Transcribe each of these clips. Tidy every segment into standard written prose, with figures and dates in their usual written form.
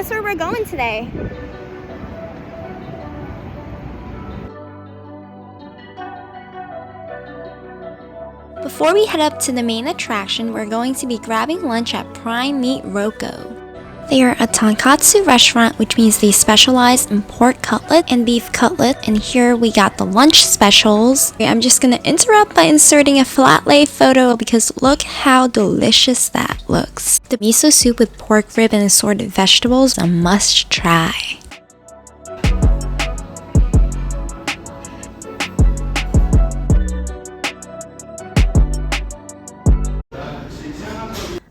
guess where we're going today? Before we head up to the main attraction, we're going to be grabbing lunch at Prime Meat ROKKO. They are a tonkatsu restaurant, which means they specialize in pork cutlet and beef cutlet, and here we got the lunch specials. I'm just gonna interrupt by inserting a flat lay photo because look how delicious that looks. The miso soup with pork rib and assorted vegetables, a must try.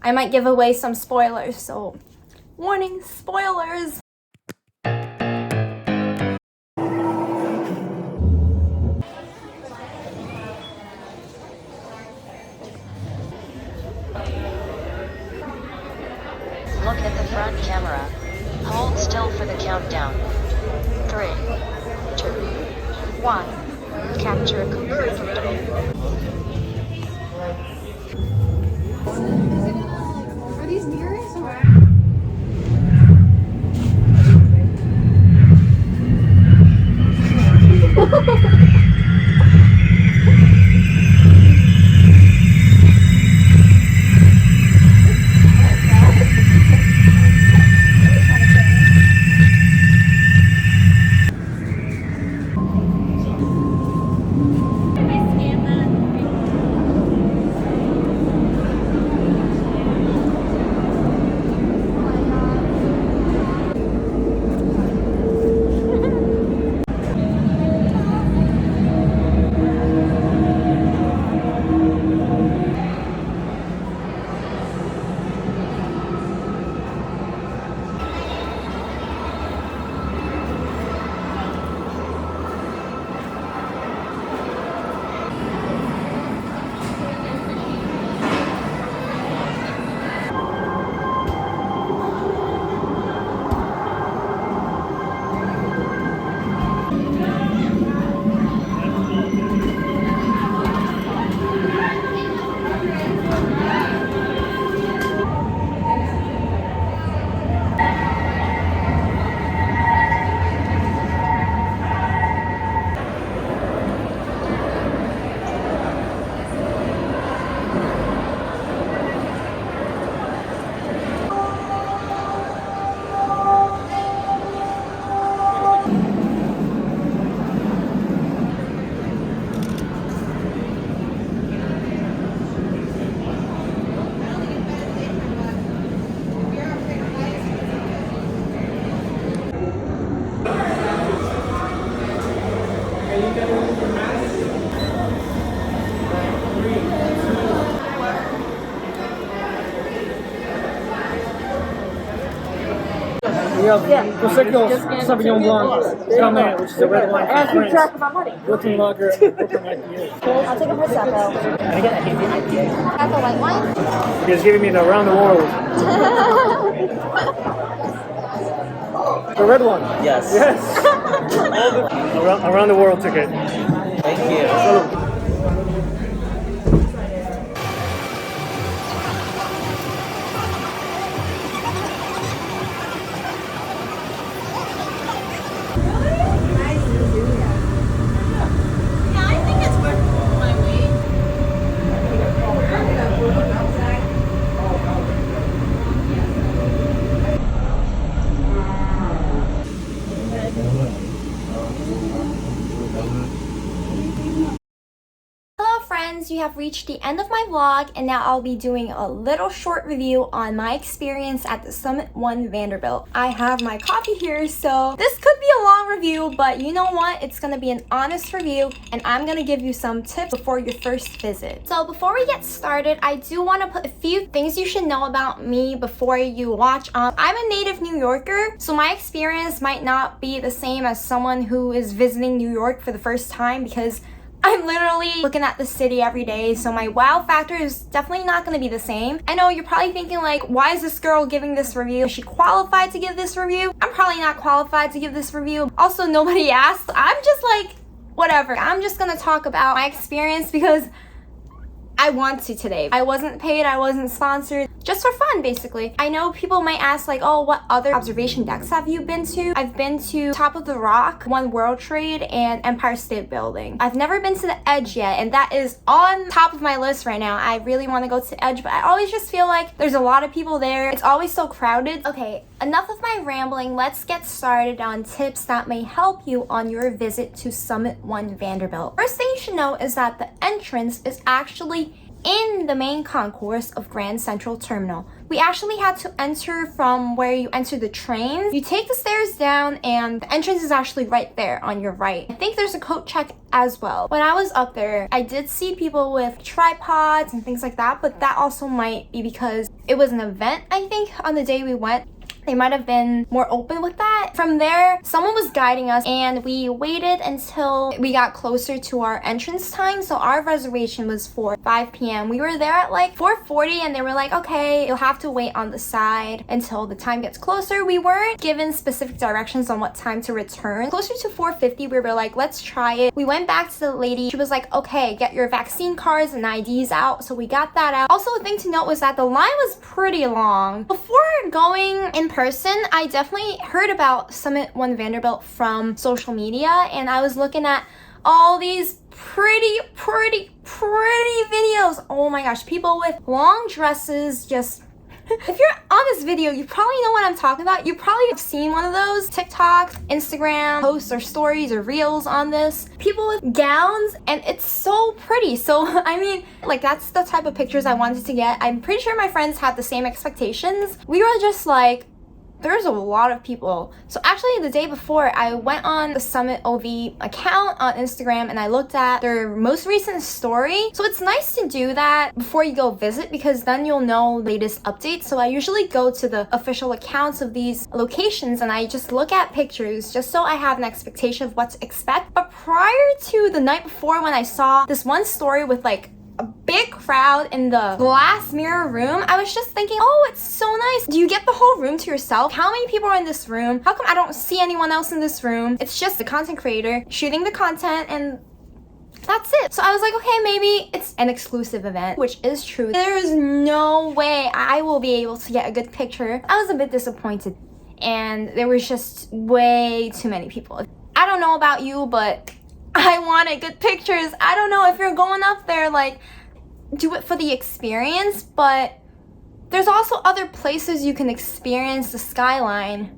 I might give away some spoilers, so warning, spoilers! Look at the front camera. Hold still for the countdown. 3, 2, 1. Capture completed. Are these mirrors or? We have Prosecco Sauvignon Blanc, Summit, which is a red wine from France. Track of my money. Brooklyn Lager, and Brooklyn IPA. I'll take a Prosecco. Can I get a hazy IPA? Have a white wine? He was giving me the around the world. The red one. Yes. Yes. around the world ticket. Thank you. You have reached the end of my vlog, and now I'll be doing a little short review on my experience at the Summit One Vanderbilt. I have my coffee here, so this could be a long review, but you know what? It's gonna be an honest review, and I'm gonna give you some tips before your first visit. So before we get started, I do want to put a few things you should know about me before you watch. I'm a native New Yorker, so my experience might not be the same as someone who is visiting New York for the first time, because I'm literally looking at the city every day, so my wow factor is definitely not going to be the same. I know you're probably thinking like, why is this girl giving this review? Is she qualified to give this review? I'm probably not qualified to give this review. Also, nobody asked. I'm just like, whatever. I'm just going to talk about my experience because I want to today. I wasn't paid, I wasn't sponsored. just for fun, basically. I know people might ask like, oh, what other observation decks have you been to? I've been to Top of the Rock, One World Trade, and Empire State Building. I've never been to the Edge yet, and that is on top of my list right now. I really want to go to Edge, but I always just feel like there's a lot of people there. It's always so crowded. Okay, enough of my rambling. Let's get started on tips that may help you on your visit to Summit One Vanderbilt. First thing you should know is that the entrance is actually in the main concourse of Grand Central Terminal. We actually had to enter from where you enter the trains. You take the stairs down and the entrance is actually right there on your right. I think there's a coat check as well. When I was up there, I did see people with tripods and things like that, but that also might be because it was an event, I think, on the day we went. They might have been more open with that. From there, someone was guiding us and we waited until we got closer to our entrance time. So our reservation was for 5 p.m. We were there at like 4:40 and they were like, okay, you'll have to wait on the side until the time gets closer. We weren't given specific directions on what time to return. Closer to 4:50, we were like, let's try it. We went back to the lady. She was like, okay, get your vaccine cards and IDs out. So we got that out. Also, a thing to note was that the line was pretty long. Before going in person, I definitely heard about Summit One Vanderbilt from social media, and I was looking at all these pretty videos. Oh my gosh, people with long dresses just if you're on this video, you probably know what I'm talking about. You probably have seen one of those TikTok, Instagram posts or stories or reels on this. People with gowns, and it's so pretty. So, I mean, like that's the type of pictures I wanted to get. I'm pretty sure my friends had the same expectations. We were just like, there's a lot of people. So actually the day before, I went on the Summit OV account on Instagram and I looked at their most recent story. So it's nice to do that before you go visit because then you'll know latest updates. So I usually go to the official accounts of these locations and I just look at pictures just so I have an expectation of what to expect. But prior to the night before, when I saw this one story with like a big crowd in the glass mirror room, I was just thinking, oh, it's so nice. Do you get the whole room to yourself? How many people are in this room? How come I don't see anyone else in this room? It's just the content creator shooting the content and that's it. So I was like, okay, maybe it's an exclusive event, which is true. There is no way I will be able to get a good picture. I was a bit disappointed and there was just way too many people. I don't know about you, but I wanted good pictures. I don't know if you're going up there, like, do it for the experience, but there's also other places you can experience the skyline,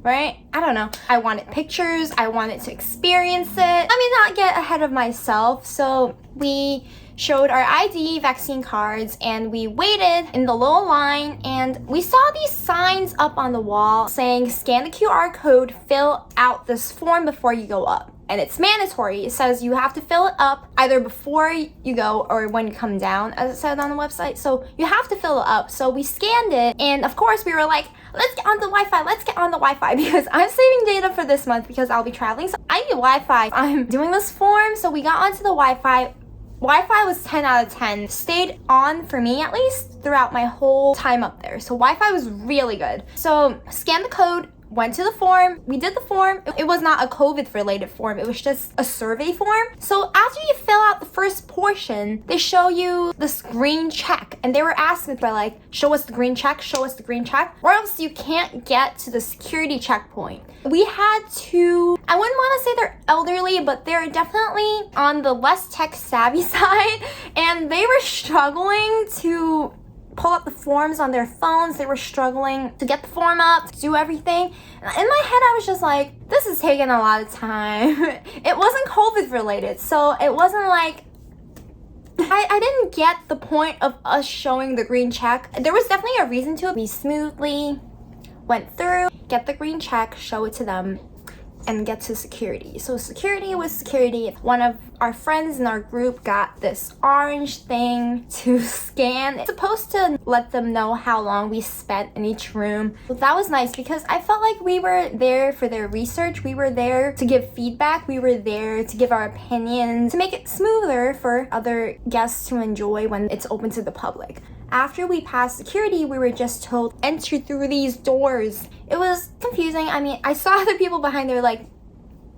right? I don't know. I wanted pictures. I wanted to experience it. Let me not get ahead of myself. So we showed our ID, vaccine cards, and we waited in the little line and we saw these signs up on the wall saying, scan the QR code, fill out this form before you go up. And it's mandatory. It says you have to fill it up either before you go or when you come down, as it said on the website. So you have to fill it up. So we scanned it, and of course we were like, let's get on the Wi-Fi, let's get on the Wi-Fi, because I'm saving data for this month because I'll be traveling. So I need Wi-Fi. I'm doing this form. So we got onto the Wi-Fi. Wi-Fi was 10 out of 10. Stayed on, for me at least, throughout my whole time up there. So Wi-Fi was really good. So scanned the code, went to the form, we did the form. It was not a COVID related form, it was just a survey form. So after you fill out the first portion, they show you this green check, and they were asking for like, show us the green check, show us the green check, or else you can't get to the security checkpoint. We had to, I wouldn't want to say they're elderly, but they're definitely on the less tech savvy side, and they were struggling to pull up the forms on their phones. They were struggling to get the form up, to do everything. In my head, I was just like, this is taking a lot of time. It wasn't COVID related, so it wasn't like, I didn't get the point of us showing the green check. There was definitely a reason to it. We smoothly went through, get the green check, show it to them, and get to security. So security was security. One of our friends in our group got this orange thing to scan. It's supposed to let them know how long we spent in each room. So that was nice because I felt like we were there for their research. We were there to give feedback. We were there to give our opinions, to make it smoother for other guests to enjoy when it's open to the public. After we passed security, we were just told, enter through these doors. It was confusing. I mean, I saw other people behind there like,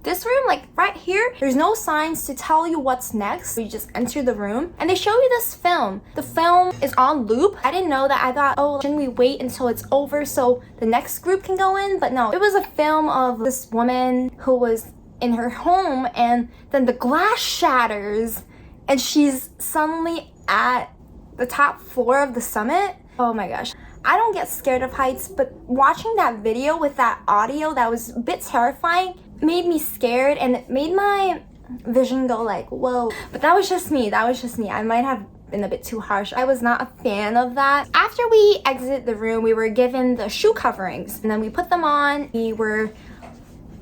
This room, like right here, there's no signs to tell you what's next. You just enter the room and they show you this film. The film is on loop. I didn't know that. I thought, oh, shouldn't we wait until it's over so the next group can go in? But no, it was a film of this woman who was in her home and then the glass shatters and she's suddenly at the top floor of the summit. Oh my gosh. I don't get scared of heights, but watching that video with that audio that was a bit terrifying made me scared and it made my vision go like, whoa. But that was just me. I might have been a bit too harsh. I was not a fan of that. After we exit the room, we were given the shoe coverings and then we put them on. We were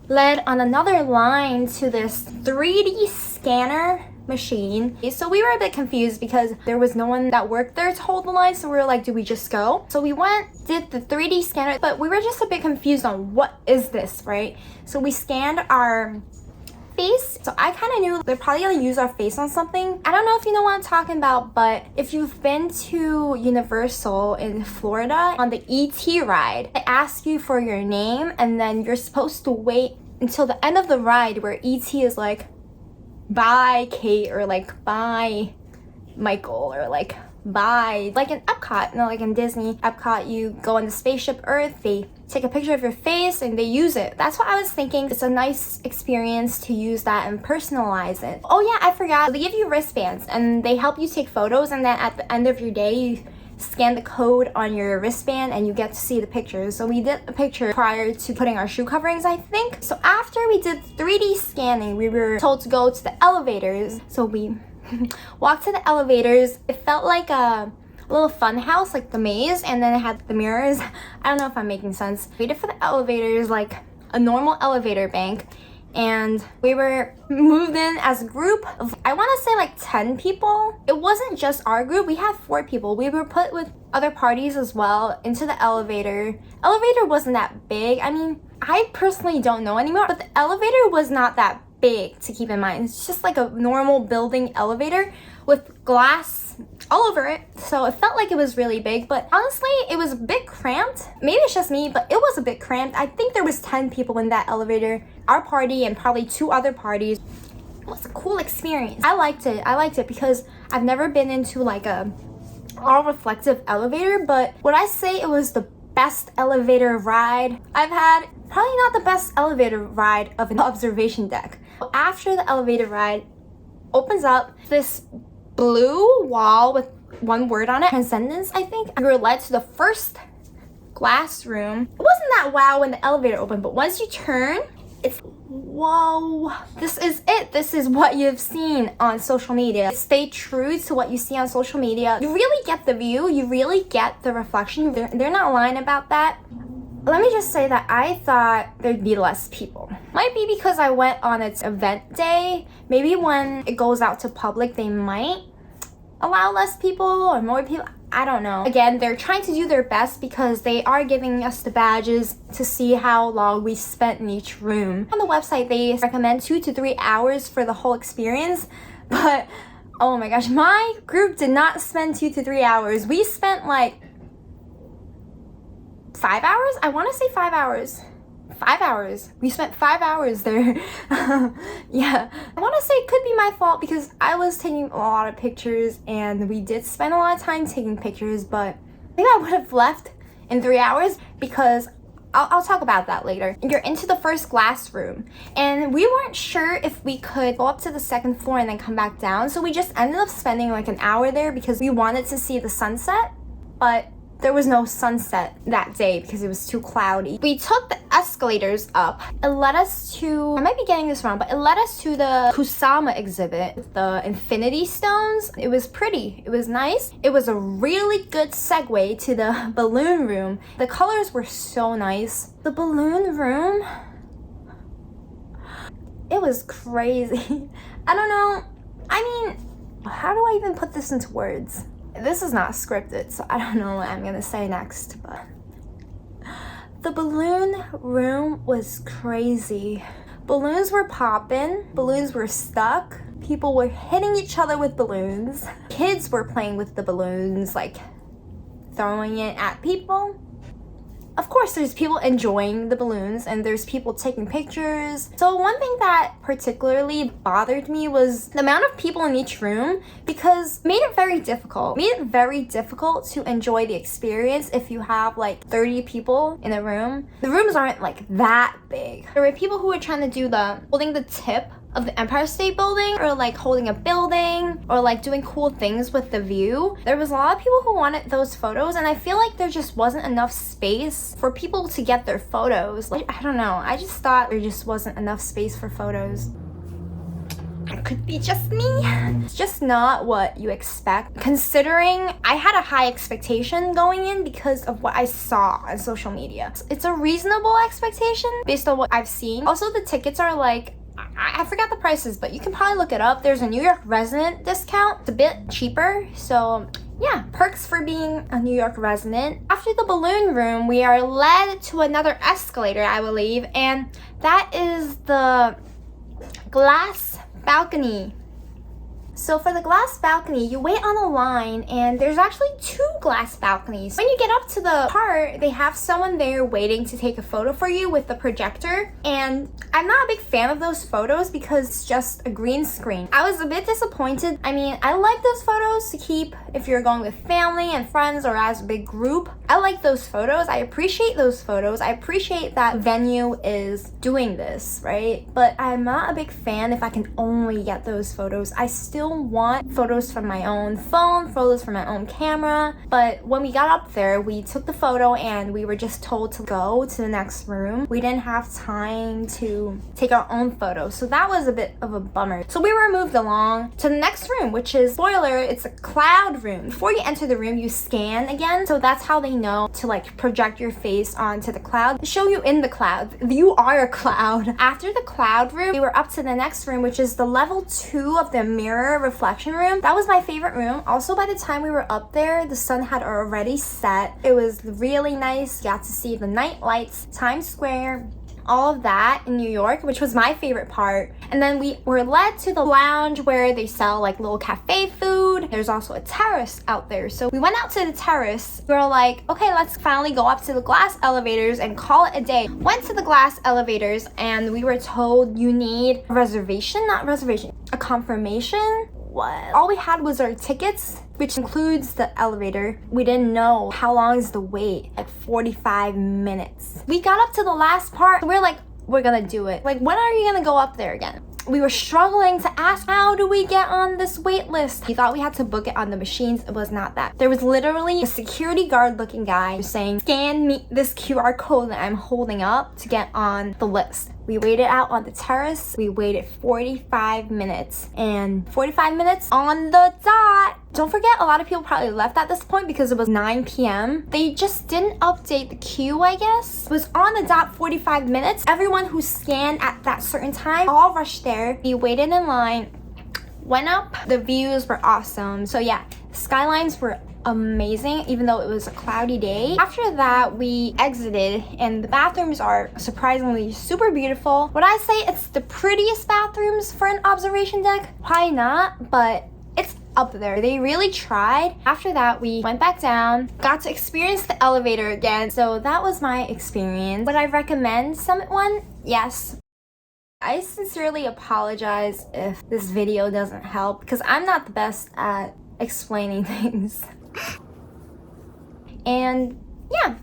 led on another line to this 3D scanner machine. So we were a bit confused because there was no one that worked there to hold the line, so we were like, do we just go? So we went, did the 3D scanner, but we were just a bit confused on what is this, right? So we scanned our face. So I kind of knew they're probably gonna use our face on something. I don't know if you know what I'm talking about, but if you've been to Universal in Florida on the ET ride, they ask you for your name and then you're supposed to wait until the end of the ride where ET is like, bye Kate, or like bye Michael, or like bye, like in Epcot, like in Disney Epcot, you go on the spaceship Earth, they take a picture of your face and they use it. That's what I was thinking. It's a nice experience to use that and personalize it. Oh yeah, I forgot, they give you wristbands and they help you take photos, and then at the end of your day you scan the code on your wristband and you get to see the pictures. So we did a picture prior to putting our shoe coverings, I think. So after we did 3D scanning, we were told to go to the elevators. So we walked to the elevators. It felt like a little fun house, like the maze, and then it had the mirrors. I don't know if I'm making sense. We waited for the elevators like a normal elevator bank, and we were moved in as a group of, I want to say like 10 people. It wasn't just our group, we had 4 people. We were put with other parties as well into the elevator. Elevator wasn't that big. I mean, I personally don't know anymore, but the elevator was not that big, to keep in mind. It's just like a normal building elevator with glass all over it. So it felt like it was really big, but honestly, it was a bit cramped. Maybe it's just me, but it was a bit cramped. I think there was 10 people in that elevator. Our party and probably 2 other parties. It was a cool experience. I liked it because I've never been into like a all reflective elevator, but would I say it was the best elevator ride I've had? Probably not the best elevator ride of an observation deck. After the elevator ride opens up, this blue wall with one word on it, transcendence, I think. We were led to the first glass room. It wasn't that wow when the elevator opened, but once you turn, it's whoa. This is it. This is what you've seen on social media. Stay true to what you see on social media. You really get the view. You really get the reflection. They're not lying about that. Let me just say that I thought there'd be less people. Might be because I went on its event day. Maybe when it goes out to public, they might allow less people or more people. I don't know. Again, they're trying to do their best because they are giving us the badges to see how long we spent in each room. On the website, they recommend 2 to 3 hours for the whole experience, but oh my gosh, my group did not spend 2 to 3 hours. We spent like 5 hours? I want to say 5 hours. 5 hours. We spent 5 hours there. Yeah. I want to say it could be my fault because I was taking a lot of pictures and we did spend a lot of time taking pictures, but I think I would have left in 3 hours because I'll talk about that later. You're into the first glass room and we weren't sure if we could go up to the second floor and then come back down. So we just ended up spending like an hour there because we wanted to see the sunset, but there was no sunset that day because it was too cloudy. We took the escalators up. It led us to, I might be getting this wrong, but it led us to the Kusama Exhibit with the infinity stones. It was pretty. It was nice. It was a really good segue to the balloon room. The colors were so nice. The balloon room, it was crazy. I don't know. I mean, how do I even put this into words? This is not scripted, so I don't know what I'm gonna say next, but the balloon room was crazy. Balloons were popping, balloons were stuck, people were hitting each other with balloons, kids were playing with the balloons, like throwing it at people. of course, there's people enjoying the balloons and there's people taking pictures. So one thing that particularly bothered me was the amount of people in each room, because it made it very difficult. It made it very difficult to enjoy the experience if you have like 30 people in a room. The rooms aren't like that big. There were people who were trying to do the holding the tip of the Empire State Building, or like holding a building, or like doing cool things with the view. There was a lot of people who wanted those photos, and I feel like there just wasn't enough space for people to get their photos. Like, I don't know, I just thought there just wasn't enough space for photos. It could be just me. It's just not what you expect, considering I had a high expectation going in because of what I saw on social media. It's a reasonable expectation based on what I've seen. Also, the tickets are like, I forgot the prices, but you can probably look it up. There's a New York resident discount. It's a bit cheaper, so yeah, perks for being a New York resident. After the balloon room, we are led to another escalator, I believe, and that is the glass balcony. So for the glass balcony, you wait on a line, and there's actually 2 glass balconies. When you get up to the part, they have someone there waiting to take a photo for you with the projector, and I'm not a big fan of those photos because it's just a green screen. I was a bit disappointed. I mean, I like those photos to keep if you're going with family and friends or as a big group. I like those photos. I appreciate those photos. I appreciate that venue is doing this, right? But I'm not a big fan if I can only get those photos. I still want photos from my own phone, photos from my own camera. But when we got up there, we took the photo and we were just told to go to the next room. We didn't have time to take our own photos, so that was a bit of a bummer. So we were moved along to the next room, which is, spoiler, it's a cloud room. Before you enter the room, you scan again, so that's how they know to like project your face onto the cloud, show you in the cloud. You are a cloud. After the cloud room, we were up to the next room, which is the level 2 of the mirror reflection room. That was my favorite room. Also, by the time we were up there, the sun had already set. It was really nice. You got to see the night lights, Times Square, all of that in New York, which was my favorite part. And then we were led to the lounge where they sell like little cafe food. There's also a terrace out there. So we went out to the terrace. We were like, okay, let's finally go up to the glass elevators and call it a day. Went to the glass elevators and we were told you need a reservation, not reservation, a confirmation. What? All we had was our tickets, which includes the elevator. We didn't know how long is the wait, like 45 minutes. We got up to the last part. We're like, we're gonna do it. Like, when are you gonna go up there again? We were struggling to ask, how do we get on this wait list? We thought we had to book it on the machines. It was not that. There was literally a security guard looking guy saying, scan me this QR code that I'm holding up to get on the list. We waited out on the terrace. We waited 45 minutes, and 45 minutes on the dot. Don't forget, a lot of people probably left at this point because it was 9 p.m. They just didn't update the queue, I guess. It was on the dot 45 minutes. Everyone who scanned at that certain time all rushed there. We waited in line, went up. The views were awesome. So yeah, skylines were amazing, even though it was a cloudy day. After that, we exited, and the bathrooms are surprisingly super beautiful. Would I say it's the prettiest bathrooms for an observation deck? Probably not, but it's up there. They really tried. After that, we went back down, got to experience the elevator again. So that was my experience. Would I recommend Summit One? Yes. I sincerely apologize if this video doesn't help because I'm not the best at explaining things. And yeah,